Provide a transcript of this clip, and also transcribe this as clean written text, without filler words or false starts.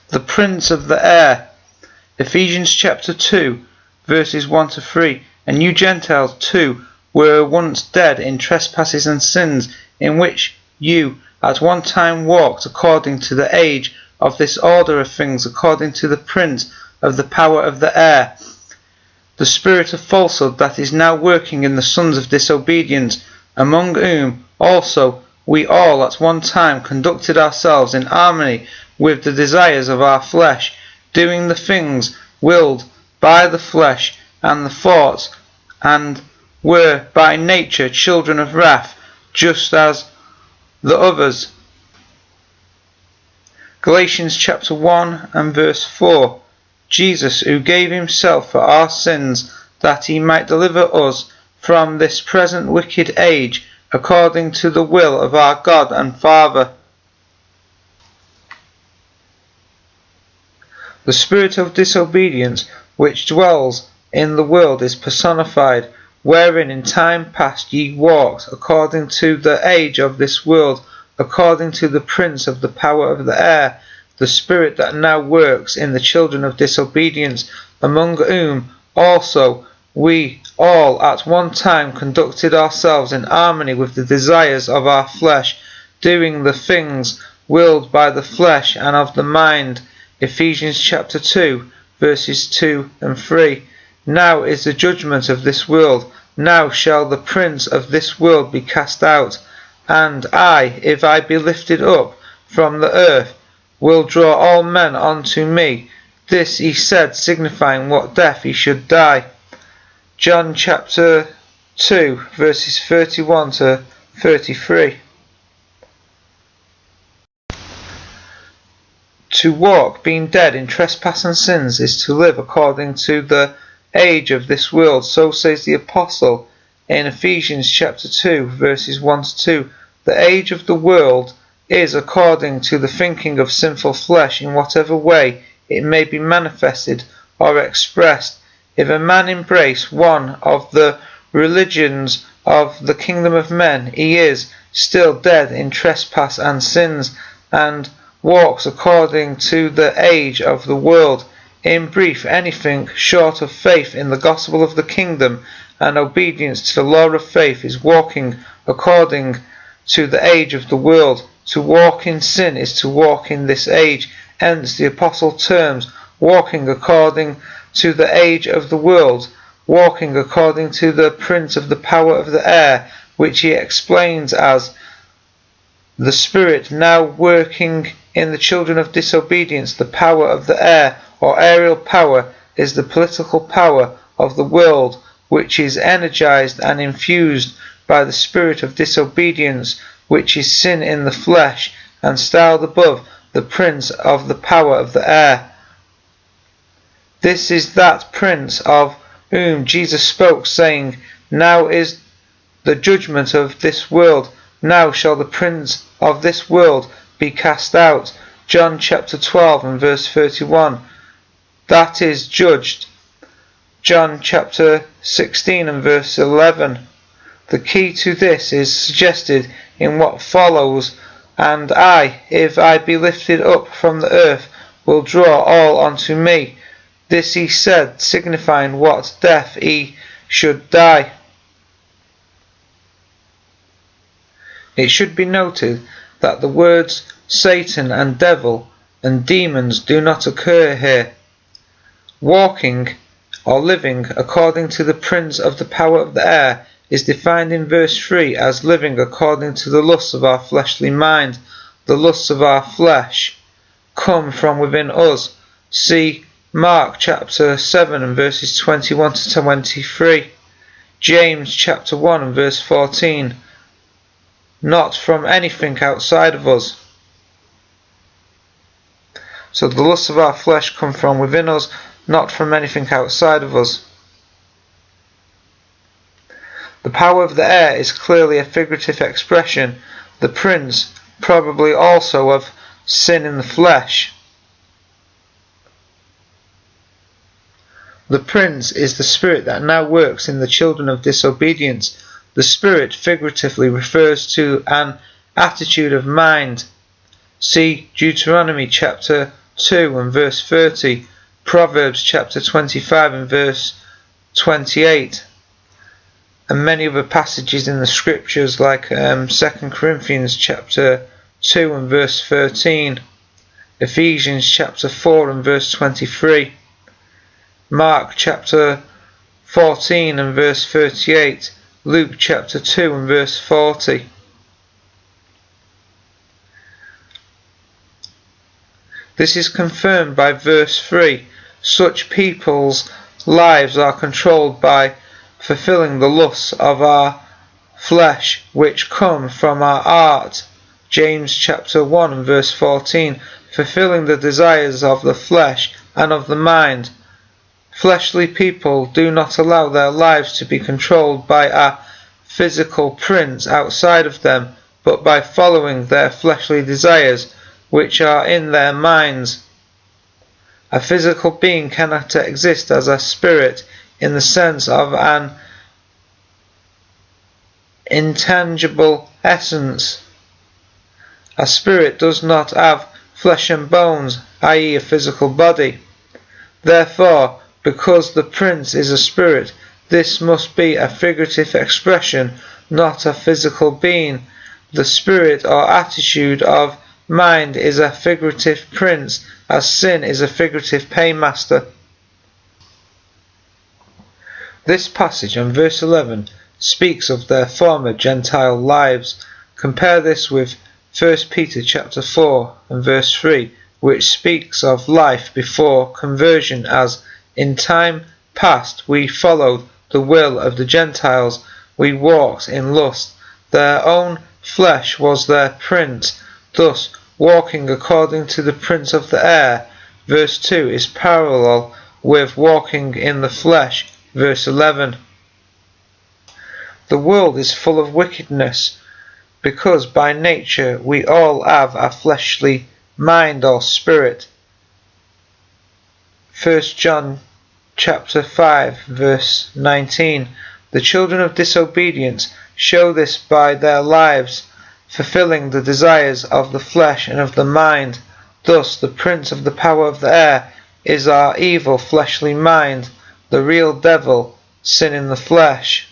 the prince of the air. Ephesians chapter 2, verses 1 to 3. And you Gentiles too were once dead in trespasses and sins, in which you at one time walked according to the age of this order of things, according to the prince of the power of the air, the spirit of falsehood that is now working in the sons of disobedience, among whom also we all at one time conducted ourselves in harmony with the desires of our flesh, doing the things willed by the flesh and the thoughts, and were by nature children of wrath, just as the others. Galatians chapter 1 and verse 4. Jesus, who gave himself for our sins, that he might deliver us from this present wicked age, according to the will of our God and Father. The spirit of disobedience which dwells in the world is personified, wherein in time past ye walked according to the age of this world, according to the prince of the power of the air, the spirit that now works in the children of disobedience, among whom also we all at one time conducted ourselves in harmony with the desires of our flesh, doing the things willed by the flesh and of the mind. Ephesians chapter 2, verses 2 and 3. Now is the judgment of this world. Now shall the prince of this world be cast out. And I, if I be lifted up from the earth, will draw all men unto me. This he said, signifying what death he should die. John chapter 2, verses 31 to 33. To walk, being dead in trespass and sins, is to live according to the age of this world. So says the apostle in Ephesians chapter 2, verses 1 to 2. The age of the world is according to the thinking of sinful flesh, in whatever way it may be manifested or expressed. If a man embrace one of the religions of the kingdom of men, he is still dead in trespass and sins, and walks according to the age of the world. In brief, anything short of faith in the gospel of the kingdom and obedience to the law of faith is walking according to the age of the world. To walk in sin is to walk in this age. Hence the apostle terms walking according to the age of the world, walking according to the prince of the power of the air, which he explains as the spirit now working in the children of disobedience. The power of the air, or aerial power, is the political power of the world, which is energized and infused by the spirit of disobedience, which is sin in the flesh, and styled above the prince of the power of the air. This is that prince of whom Jesus spoke, saying, Now is the judgment of this world. Now shall the prince of this world be cast out. John chapter 12 and verse 31. That is judged. John chapter 16 and verse 11. The key to this is suggested in what follows. And I, if I be lifted up from the earth, will draw all unto me. This he said, signifying what death he should die. It should be noted that the words Satan and devil and demons do not occur here. Walking or living according to the prince of the power of the air is defined in verse 3 as living according to the lusts of our fleshly mind. The lusts of our flesh come from within us. See Mark chapter 7 and verses 21 to 23. James chapter 1 and verse 14. Not from anything outside of us. So the lusts of our flesh come from within us, not from anything outside of us. The power of the air is clearly a figurative expression. The prince probably also of sin in the flesh. The prince is the spirit that now works in the children of disobedience. The spirit figuratively refers to an attitude of mind. See Deuteronomy chapter 2 and verse 30, Proverbs chapter 25 and verse 28, and many other passages in the scriptures like 2 Corinthians chapter 2 and verse 13, Ephesians chapter 4 and verse 23, Mark chapter 14 and verse 38, Luke chapter 2 and verse 40. This is confirmed by verse 3. Such people's lives are controlled by fulfilling the lusts of our flesh which come from our heart. James chapter 1 and verse 14. Fulfilling the desires of the flesh and of the mind. Fleshly people do not allow their lives to be controlled by a physical prince outside of them, but by following their fleshly desires which are in their minds. A physical being cannot exist as a spirit in the sense of an intangible essence. A spirit does not have flesh and bones, i.e. a physical body. Therefore, because the prince is a spirit, this must be a figurative expression, not a physical being. The spirit or attitude of mind is a figurative prince, as sin is a figurative paymaster. This passage on verse 11 speaks of their former Gentile lives. Compare this with 1 Peter chapter 4 and verse 3, which speaks of life before conversion as, in time past we followed the will of the Gentiles, we walked in lust. Their own flesh was their prince, thus walking according to the prince of the air. Verse 2 is parallel with walking in the flesh. Verse 11. The world is full of wickedness, because by nature we all have a fleshly mind or spirit. 1 John chapter 5 verse 19. The children of disobedience show this by their lives, fulfilling the desires of the flesh and of the mind. Thus the prince of the power of the air is our evil fleshly mind, the real devil, sin in the flesh.